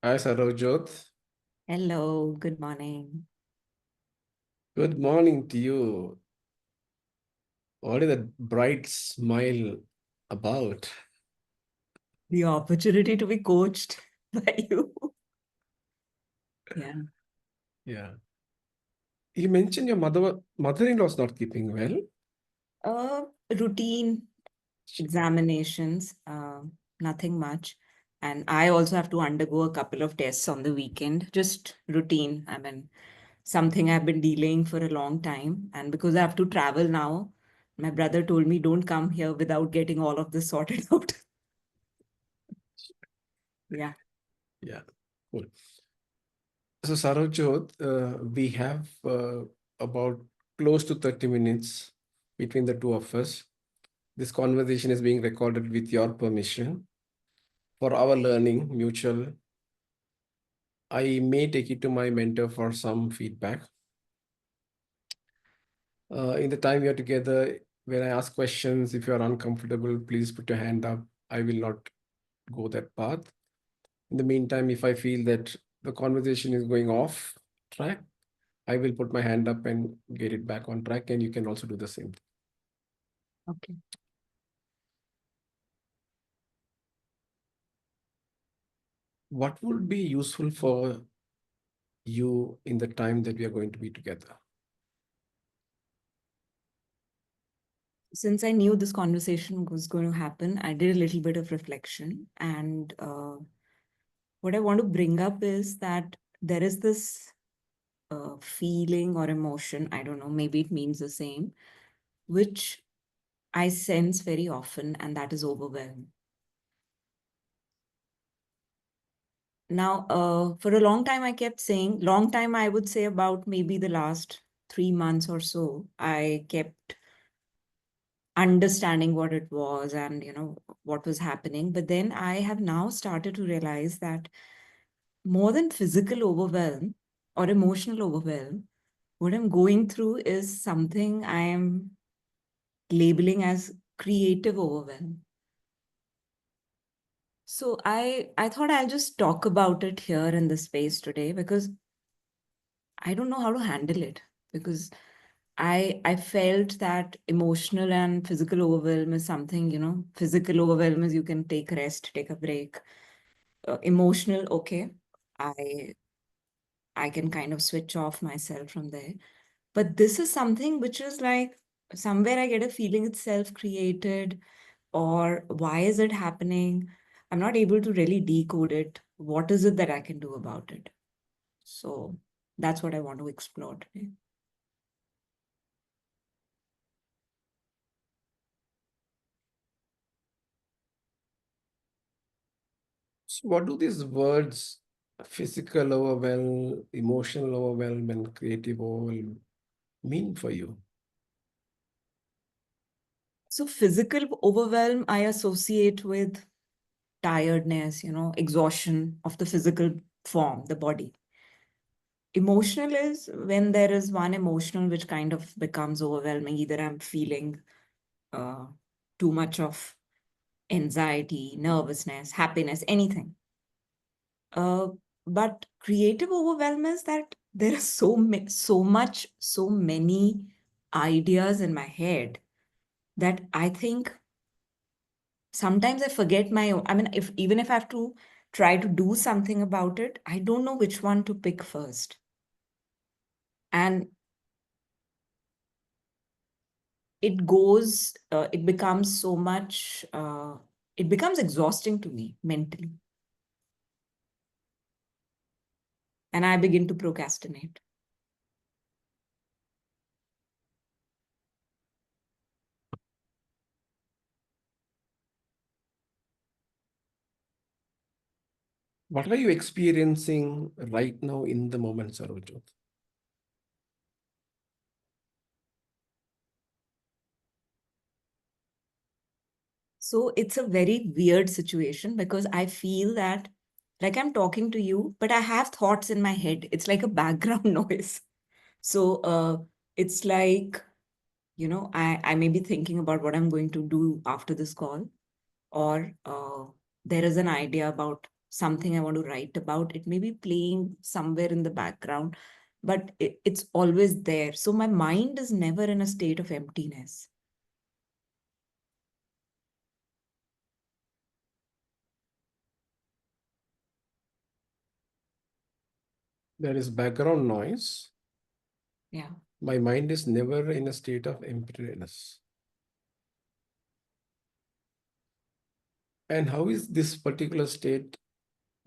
Hi, Saravjot. Hello, good morning. Good morning to you. What is that bright smile about? The opportunity to be coached by you. Yeah. Yeah. You mentioned your mother-in-law is not keeping well. Uh, Routine examinations, nothing much. And I also have to undergo a couple of tests on the weekend, just routine. I mean, something I've been delaying for a long time. And because I have to travel now, my brother told me, don't come here without getting all of this sorted out. Yeah. Yeah. Cool. So, Saravjot, we have about close to 30 minutes between the two of us. This conversation is being recorded with your permission for our learning, mutual. I may take it to my mentor for some feedback. In the time we are together, when I ask questions, if you are uncomfortable, please put your hand up. I will not go that path. In the meantime, if I feel that the conversation is going off track, I will put my hand up and get it back on track, and you can also do the same. Okay. What would be useful for you in the time that we are going to be together? Since I knew this conversation was going to happen, I did a little bit of reflection. And what I want to bring up is that there is this feeling or emotion, I don't know, maybe it means the same, which I sense very often, and that is overwhelm. Now, for a long time, I kept saying, long time, I would say about maybe the last 3 months or so, I kept understanding what it was and what was happening. But then I have now started to realize that more than physical overwhelm or emotional overwhelm, what I'm going through is something I am labeling as creative overwhelm. So I thought I'll just talk about it here in this space today because I don't know how to handle it, because I felt that emotional and physical overwhelm is something, physical overwhelm is you can take rest, take a break. Emotional, okay. I I can kind of switch off myself from there. But this is something which is like somewhere I get a feeling it's self-created, or why is it happening? I'm not able to really decode it. What is it that I can do about it? So that's what I want to explore today. So, what do these words, physical overwhelm, emotional overwhelm, and creative overwhelm, mean for you? So physical overwhelm I associate with tiredness, exhaustion of the physical form, the body. Emotional is when there is one emotional which kind of becomes overwhelming. Either I'm feeling uh, too much of anxiety, nervousness, happiness, anything. Uh, but creative overwhelm is that there are so many ideas in my head that I think sometimes I forget my own. I mean, if even if I have to try to do something about it, I don't know which one to pick first. And it becomes so much, it becomes exhausting to me mentally. And I begin to procrastinate. What are you experiencing right now in the moment, Sarojot? So it's a very weird situation because I feel that like I'm talking to you, but I have thoughts in my head. It's like a background noise. So it's like, I may be thinking about what I'm going to do after this call, or there is an idea about something I want to write about. It may be playing somewhere in the background, but it's always there. So my mind is never in a state of emptiness. There is background noise. Yeah. My mind is never in a state of emptiness. And how is this particular state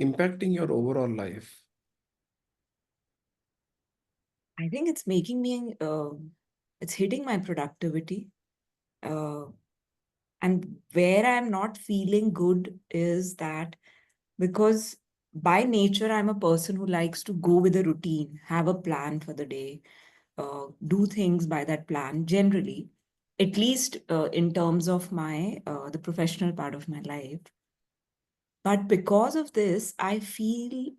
impacting your overall life? I think it's making me, it's hitting my productivity. Uh, and where I'm not feeling good is that because by nature, I'm a person who likes to go with a routine, have a plan for the day, do things by that plan generally, at least in terms of my the professional part of my life. But because of this, I feel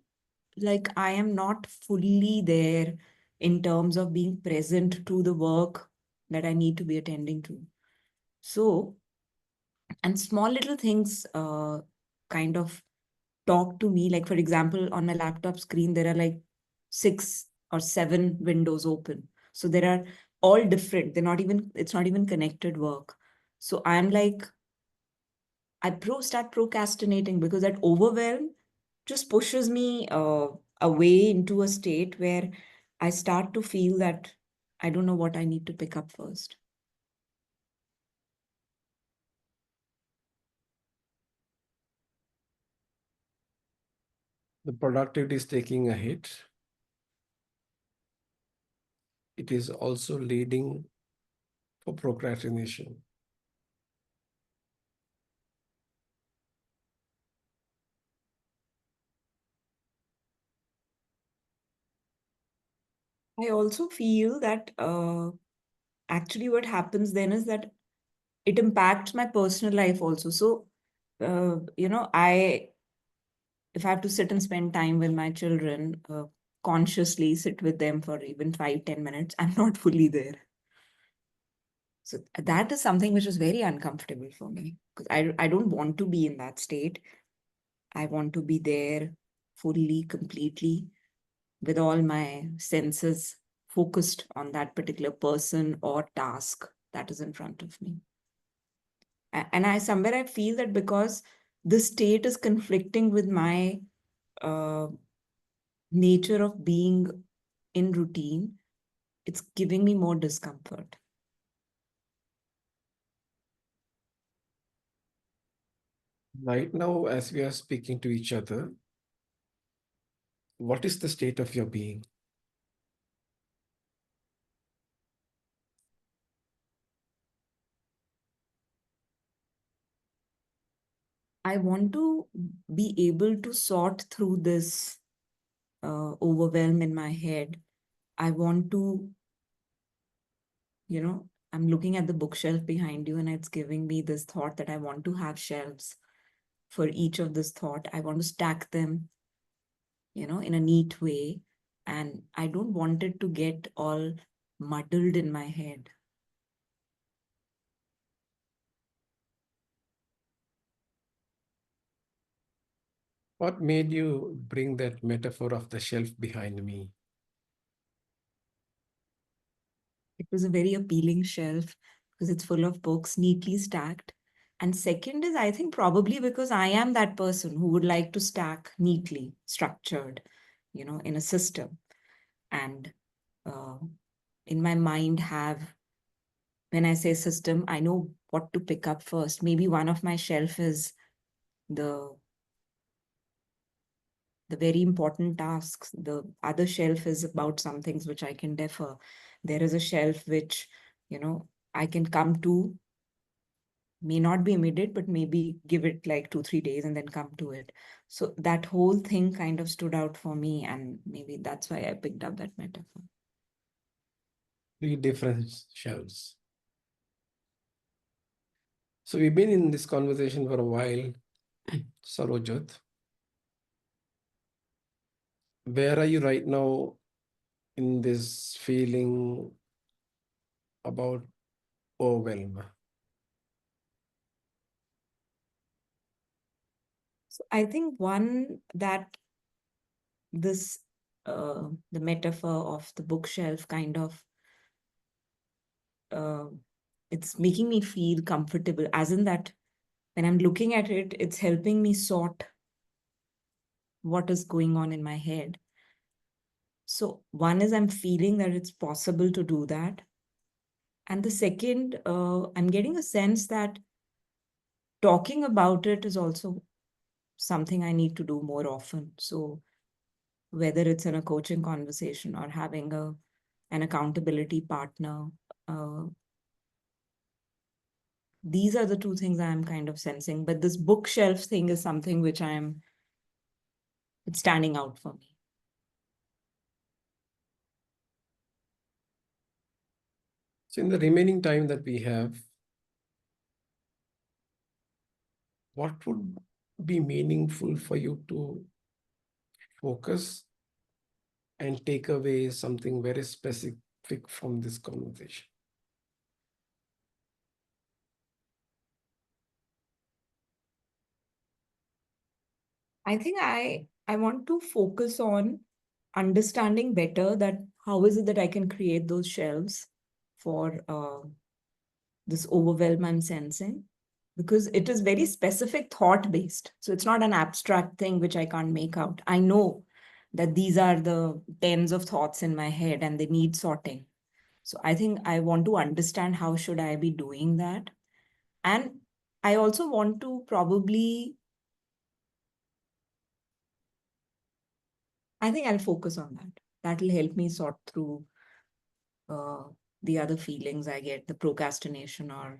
like I am not fully there in terms of being present to the work that I need to be attending to. So, and small little things kind of talk to me. Like, for example, on my laptop screen, there are like 6 or 7 windows open. So there are all different. It's not even connected work. So I'm like, start procrastinating because that overwhelm just pushes me away into a state where I start to feel that I don't know what I need to pick up first. The productivity is taking a hit. It is also leading for procrastination. I also feel that actually what happens then is that it impacts my personal life also. So, if I have to sit and spend time with my children, consciously sit with them for even 5, 10 minutes, I'm not fully there. So that is something which is very uncomfortable for me because I don't want to be in that state. I want to be there fully, completely, with all my senses focused on that particular person or task that is in front of me. And somewhere I feel that because this state is conflicting with my uh, nature of being in routine, it's giving me more discomfort. Right now, as we are speaking to each other, what is the state of your being? I want to be able to sort through this overwhelm in my head. I want to, I'm looking at the bookshelf behind you and it's giving me this thought that I want to have shelves for each of this thought. I want to stack them, in a neat way. And I don't want it to get all muddled in my head. What made you bring that metaphor of the shelf behind me? It was a very appealing shelf because it's full of books neatly stacked. And second is, I think probably because I am that person who would like to stack neatly, structured, in a system. And uh, in my mind, when I say system, I know what to pick up first. Maybe one of my shelf is the the very important tasks. The other shelf is about some things which I can defer. There is a shelf which, I can come to, may not be immediate, but maybe give it like 2, 3 days and then come to it. So that whole thing kind of stood out for me. And maybe that's why I picked up that metaphor. Three different shelves. So we've been in this conversation for a while, Sarojot. Where are you right now in this feeling about overwhelm? So I think one that this the metaphor of the bookshelf kind of uh, it's making me feel comfortable, as in that when I'm looking at it, it's helping me sort what is going on in my head. So one is I'm feeling that it's possible to do that. And the second, I'm getting a sense that talking about it is also something I need to do more often. So whether it's in a coaching conversation or having an accountability partner, uh, these are the two things I'm kind of sensing. But this bookshelf thing is something which it's standing out for me. So in the remaining time that we have, what would be meaningful for you to focus and take away something very specific from this conversation? I think I want to focus on understanding better that how is it that I can create those shelves for this overwhelm I'm sensing, because it is very specific thought based. So it's not an abstract thing which I can't make out. I know that these are the tens of thoughts in my head and they need sorting. So I think I want to understand how should I be doing that. And I also want to probably, I think I'll focus on that. That will help me sort through uh, the other feelings I get, the procrastination, or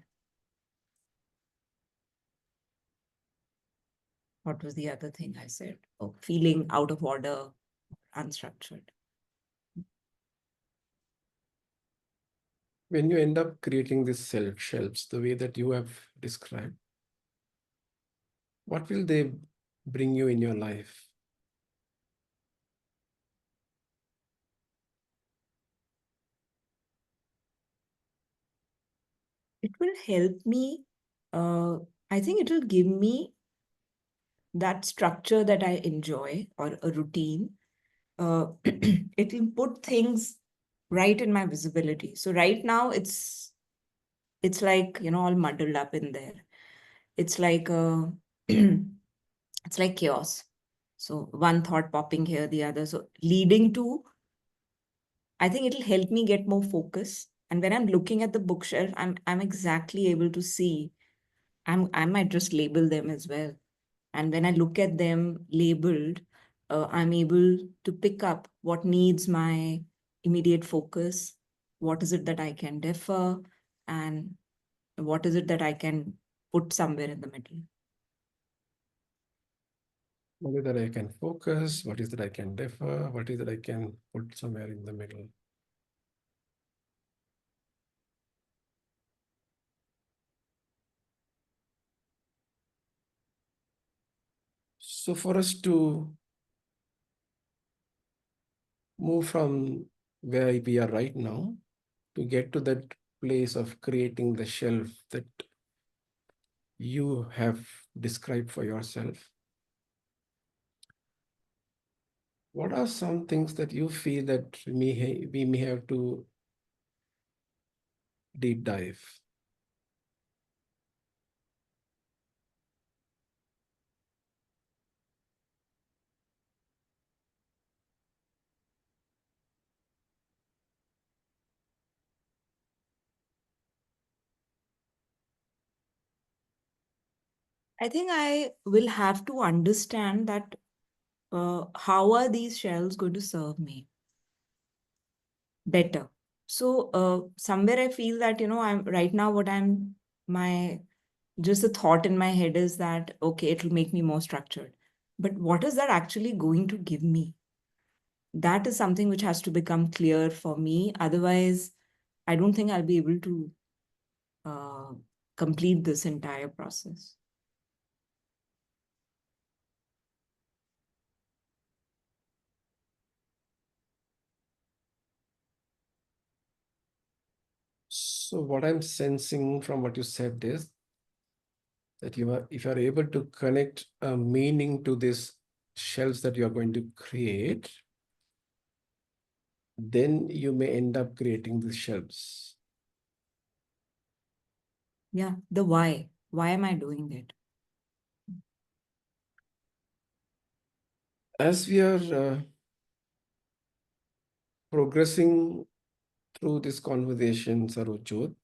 what was the other thing I said? Oh, feeling out of order, unstructured. When you end up creating these self shelves the way that you have described, what will they bring you in your life? It will help me. Uh, I think it will give me that structure that I enjoy, or a routine. It will put things right in my visibility. So right now it's like, all muddled up in there. It's like it's like chaos. So one thought popping here, the other. So leading to, I think it'll help me get more focus. And when I'm looking at the bookshelf, I'm exactly able to see. I might just label them as well. And when I look at them labeled, I'm able to pick up what needs my immediate focus, what is it that I can defer, and what is it that I can put somewhere in the middle. What is that I can focus? What is that I can defer? What is that I can put somewhere in the middle? So for us to move from where we are right now to get to that place of creating the shelf that you have described for yourself, what are some things that you feel that we may have to deep dive? I think I will have to understand that how are these shells going to serve me better. So somewhere I feel that, I'm right now what I'm my just a thought in my head is that, okay, it'll make me more structured. But what is that actually going to give me? That is something which has to become clear for me. Otherwise, I don't think I'll be able to uh, complete this entire process. So what I'm sensing from what you said is that if you are able to connect a meaning to these shells that you are going to create, then you may end up creating these shelves. Yeah, the why. Why am I doing it? As we are progressing through this conversation, Sarojot,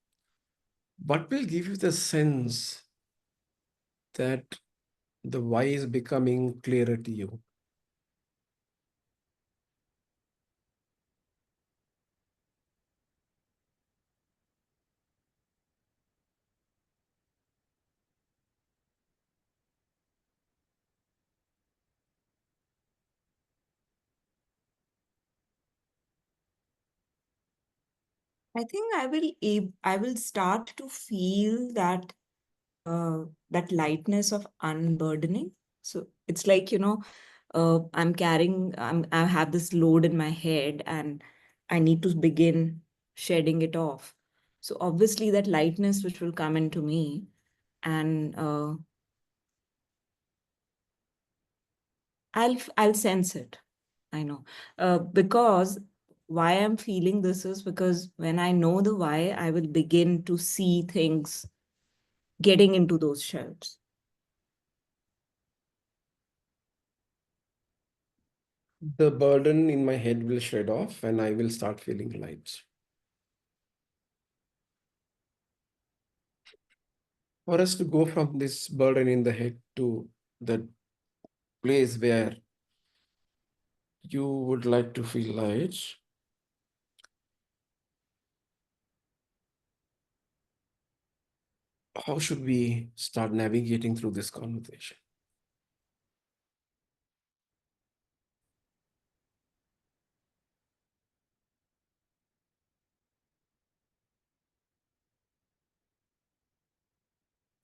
what will give you the sense that the why is becoming clearer to you? I think I will start to feel that lightness of unburdening. So it's like, I have this load in my head and I need to begin shedding it off. So obviously that lightness which will come into me, and I'll sense it. I know. Because why I'm feeling this is because when I know the why, I will begin to see things getting into those shelves. The burden in my head will shed off and I will start feeling light. For us to go from this burden in the head to that place where you would like to feel light, how should we start navigating through this conversation?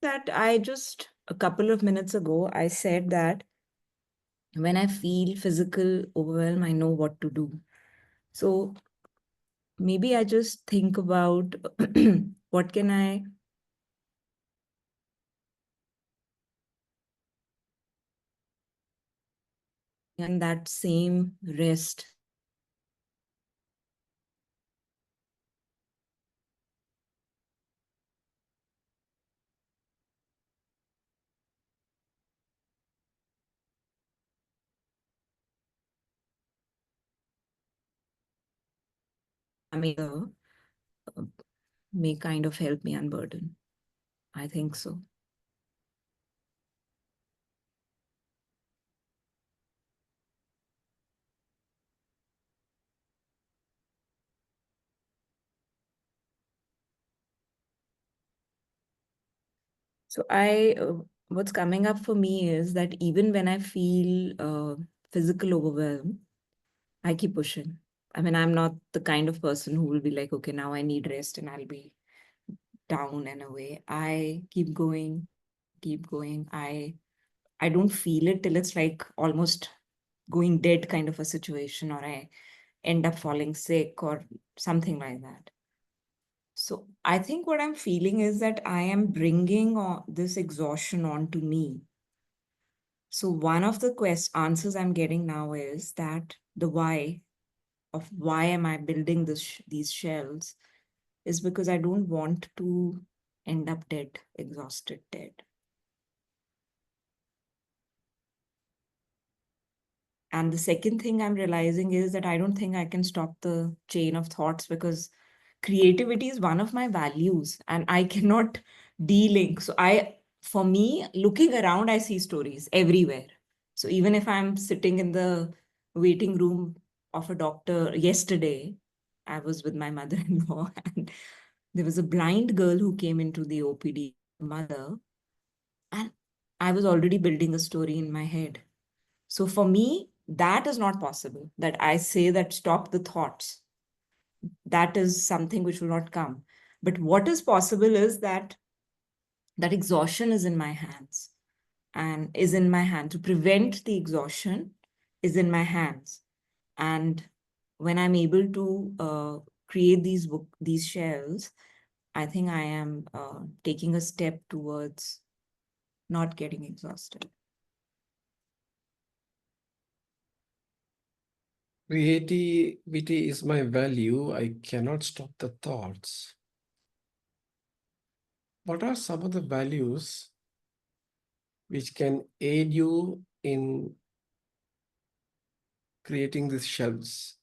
That I just a couple of minutes ago, I said that when I feel physical overwhelm, I know what to do. So maybe I just think about what can I and that same rest. I mean, uh, may kind of help me unburden. I think so. What's coming up for me is that even when I feel physical overwhelm, I keep pushing. I mean, I'm not the kind of person who will be like, okay, now I need rest and I'll be down and away. I keep going, keep going. I don't feel it till it's like almost going dead kind of a situation, or I end up falling sick or something like that. So I think what I'm feeling is that I am bringing this exhaustion onto me. So one of the answers I'm getting now is that the why of why am I building these shells is because I don't want to end up dead, exhausted, dead. And the second thing I'm realizing is that I don't think I can stop the chain of thoughts because creativity is one of my values and I cannot de-link. For me, looking around, I see stories everywhere. So even if I'm sitting in the waiting room of a doctor yesterday, I was with my mother-in-law and there was a blind girl who came into the OPD, mother, and I was already building a story in my head. So for me, that is not possible. That I say that stop the thoughts. That is something which will not come. But what is possible is that exhaustion is in my hands and is in my hand. To prevent the exhaustion is in my hands. And when I'm able to create these shells, I think I am taking a step towards not getting exhausted. Creativity is my value. I cannot stop the thoughts. What are some of the values which can aid you in creating these shelves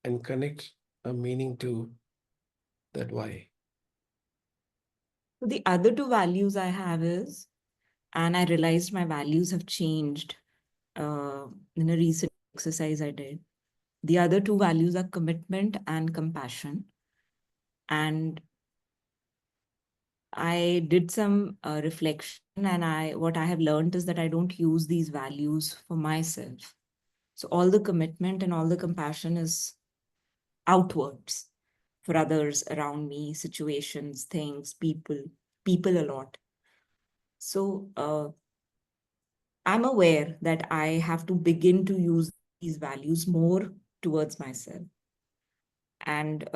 and connect a meaning to that why? So the other two values I have is, and I realized my values have changed in a recent exercise I did. The other two values are commitment and compassion. And I did some reflection, and what I have learned is that I don't use these values for myself. So all the commitment and all the compassion is outwards for others around me, situations, things, people a lot. So I'm aware that I have to begin to use these values more towards myself. And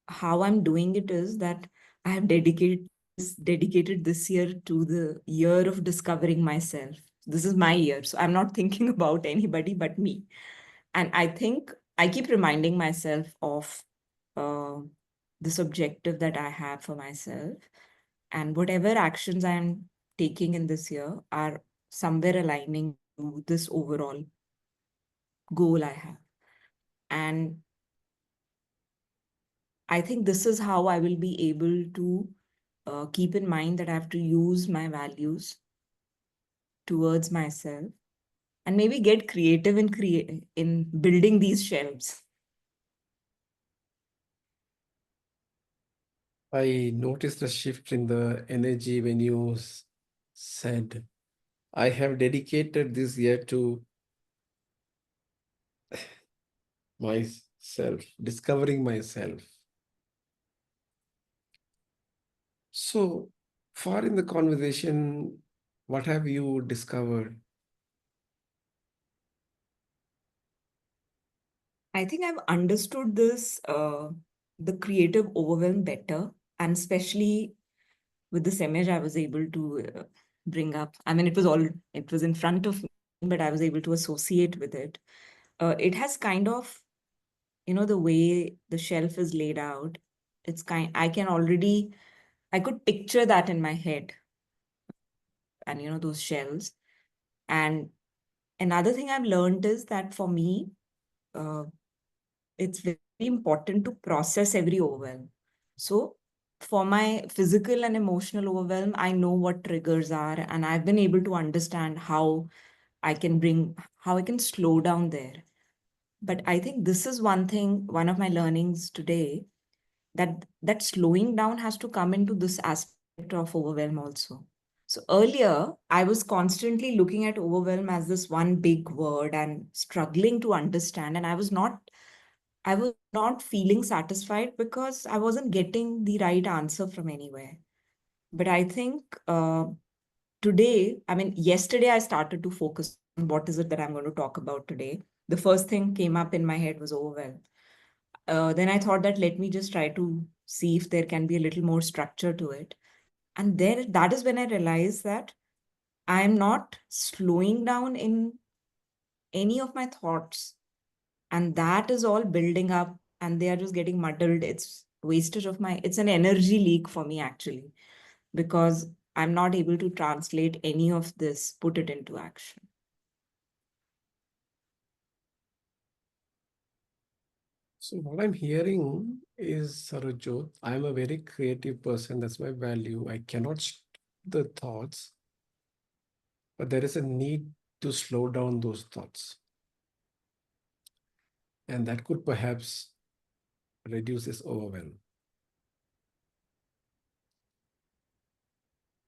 how I'm doing it is that I have dedicated this year to the year of discovering myself. This is my year, so I'm not thinking about anybody but me. And I think I keep reminding myself of uh, this objective that I have for myself, and whatever actions I'm taking in this year are somewhere aligning to this overall goal I have. And I think this is how I will be able to keep in mind that I have to use my values towards myself and maybe get creative in building these shelves. I noticed a shift in the energy when you said, I have dedicated this year to myself, discovering myself. So far in the conversation, what have you discovered? I think I've understood the creative overwhelm better, and especially with this image I was able to bring up. I mean, it was in front of me, but I was able to associate with it. It has kind of, the way the shelf is laid out, I could picture that in my head, and those shelves. And another thing I've learned is that for me, uh, it's very important to process every overwhelm. So for my physical and emotional overwhelm, I know what triggers are, and I've been able to understand how I can slow down there. But I think this is one of my learnings today, that slowing down has to come into this aspect of overwhelm also. So earlier, I was constantly looking at overwhelm as this one big word and struggling to understand, and I was not feeling satisfied because I wasn't getting the right answer from anywhere. But I think today, I mean, yesterday I started to focus on what is it that I'm going to talk about today. The first thing came up in my head was overwhelm. Then I thought that let me just try to see if there can be a little more structure to it. And then that is when I realized that I'm not slowing down in any of my thoughts. And that is all building up and they are just getting muddled. It's an energy leak for me actually, because I'm not able to translate any of this, put it into action. So what I'm hearing is, Sarojot, I'm a very creative person. That's my value. I cannot stop the thoughts, but there is a need to slow down those thoughts. And that could perhaps reduce this overwhelm.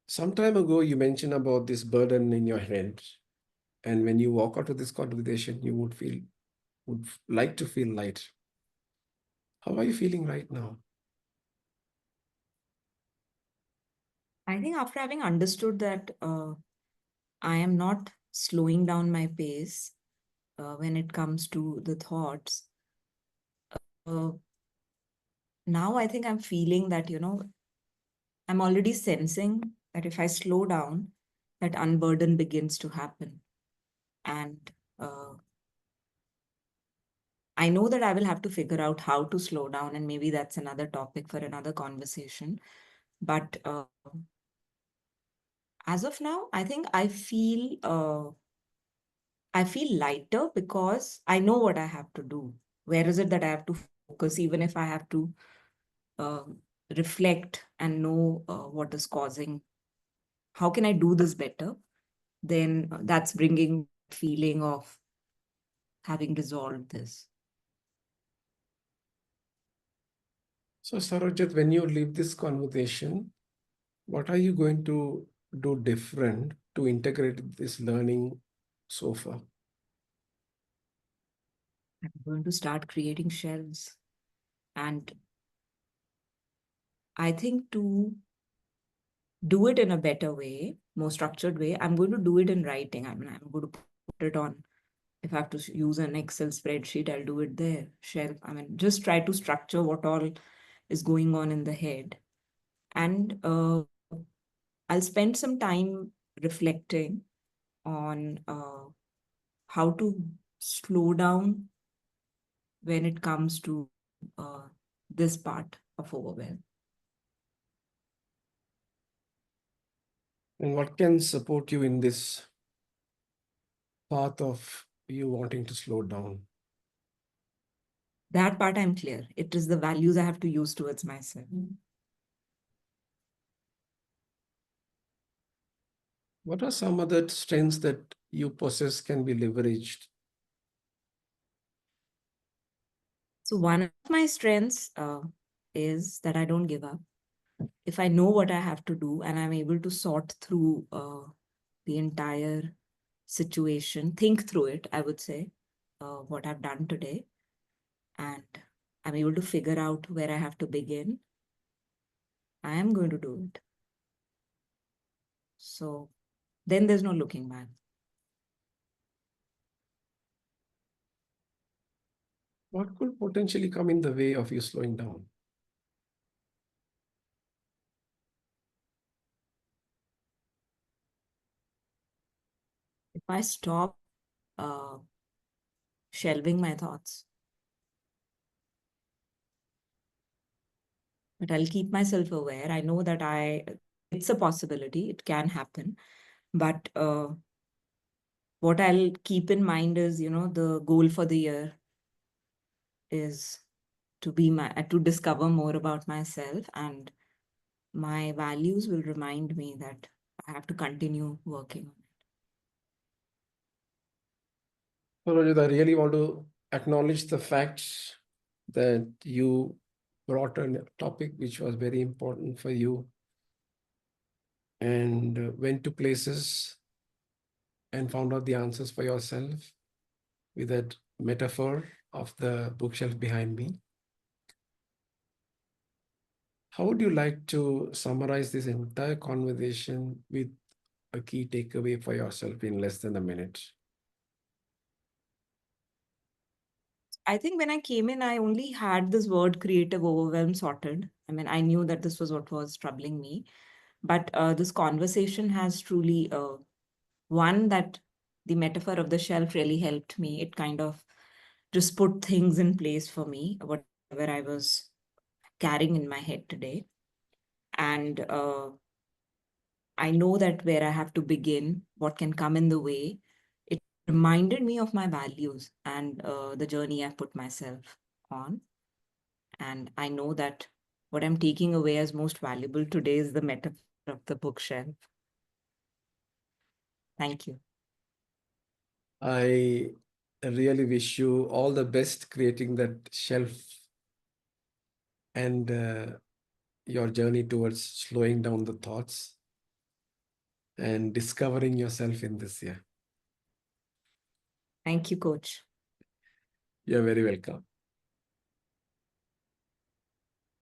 Some time ago, you mentioned about this burden in your head. And when you walk out of this conversation, you would like to feel light. How are you feeling right now? I think after having understood that I am not slowing down my pace when it comes to the thoughts, uh, now I think I'm feeling that, I'm already sensing that if I slow down, that unburden begins to happen. And uh, I know that I will have to figure out how to slow down, and maybe that's another topic for another conversation. But as of now, I think I feel lighter because I know what I have to do. Where is it that I have to focus, even if I have to uh, reflect and know what is causing? How can I do this better? Then that's bringing that feeling of having resolved this. So, Sarojit, when you leave this conversation, what are you going to do different to integrate this learning so far? I'm going to start creating shelves. And I think to do it in a better way, more structured way, I'm going to do it in writing. I mean, I'm going to put it on. If I have to use an Excel spreadsheet, I'll do it there. Shelf. I mean, just try to structure what all is going on in the head. And I'll spend some time reflecting on how to slow down when it comes to uh, this part of overwhelm. And what can support you in this path of you wanting to slow down? That part I'm clear. It is the values I have to use towards myself. What are some other strengths that you possess can be leveraged? So one of my strengths is that I don't give up. If I know what I have to do and I'm able to sort through the entire situation, think through it, I would say, what I've done today, and I'm able to figure out where I have to begin, I am going to do it. So then there's no looking back. What could potentially come in the way of you slowing down? If I stop uh, shelving my thoughts, but I'll keep myself aware. I know that it's a possibility, it can happen. But what I'll keep in mind is, the goal for the year is to discover more about myself, and my values will remind me that I have to continue working on it. So, Rajat, I really want to acknowledge the facts that you brought a topic which was very important for you and went to places and found out the answers for yourself with that metaphor of the bookshelf behind me. How would you like to summarize this entire conversation with a key takeaway for yourself in less than a minute? I think when I came in, I only had this word creative overwhelm sorted. I mean, I knew that this was what was troubling me. But this conversation has truly, one, that the metaphor of the shelf really helped me. It kind of just put things in place for me, whatever I was carrying in my head today. And I know that where I have to begin, what can come in the way. It reminded me of my values and the journey I've put myself on. And I know that what I'm taking away as most valuable today is the metaphor of the bookshelf. Thank you. I really wish you all the best creating that shelf and your journey towards slowing down the thoughts and discovering yourself in this year. Thank you, Coach. You're very welcome.